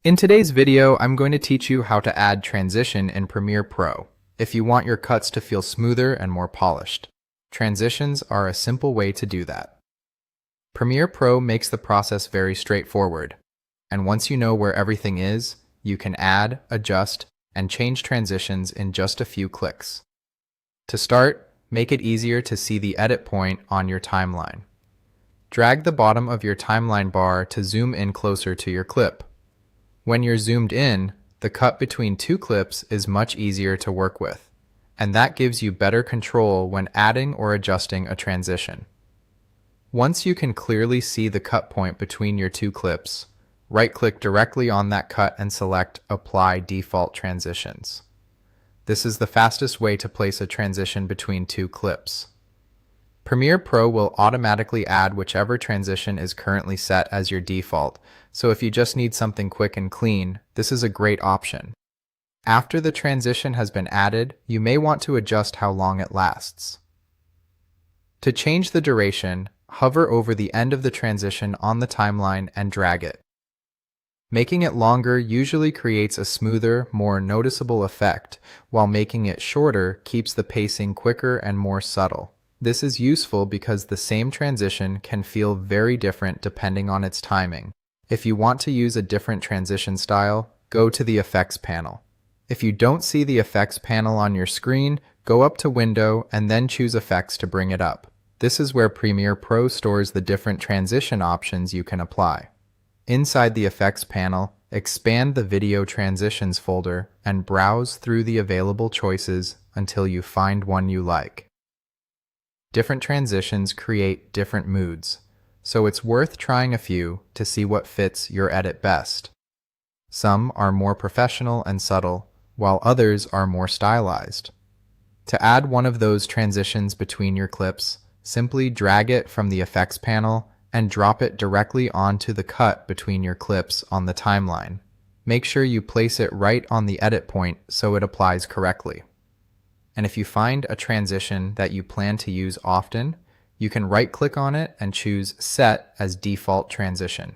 In today's video, I'm going to teach you how to add transition in Premiere Pro if you want your cuts to feel smoother and more polished. Transitions are a simple way to do that. Premiere Pro makes the process very straightforward, and once you know where everything is, you can add, adjust, and change transitions in just a few clicks. To start, make it easier to see the edit point on your timeline. Drag the bottom of your timeline bar to zoom in closer to your clip. When you're zoomed in, the cut between two clips is much easier to work with, and that gives you better control when adding or adjusting a transition. Once you can clearly see the cut point between your two clips, right-click directly on that cut and select Apply Default Transitions. This is the fastest way to place a transition between two clips. Premiere Pro will automatically add whichever transition is currently set as your default, so if you just need something quick and clean, this is a great option. After the transition has been added, you may want to adjust how long it lasts. To change the duration, hover over the end of the transition on the timeline and drag it. Making it longer usually creates a smoother, more noticeable effect, while making it shorter keeps the pacing quicker and more subtle. This is useful because the same transition can feel very different depending on its timing. If you want to use a different transition style, go to the Effects panel. If you don't see the Effects panel on your screen, go up to Window and then choose Effects to bring it up. This is where Premiere Pro stores the different transition options you can apply. Inside the Effects panel, expand the Video Transitions folder and browse through the available choices until you find one you like. Different transitions create different moods, so it's worth trying a few to see what fits your edit best. Some are more professional and subtle, while others are more stylized. To add one of those transitions between your clips, simply drag it from the Effects panel and drop it directly onto the cut between your clips on the timeline. Make sure you place it right on the edit point so it applies correctly. And if you find a transition that you plan to use often, you can right-click on it and choose Set as Default Transition.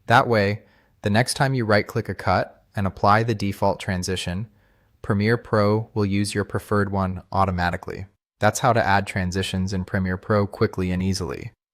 That way, the next time you right-click a cut and apply the default transition, Premiere Pro will use your preferred one automatically. That's how to add transitions in Premiere Pro quickly and easily.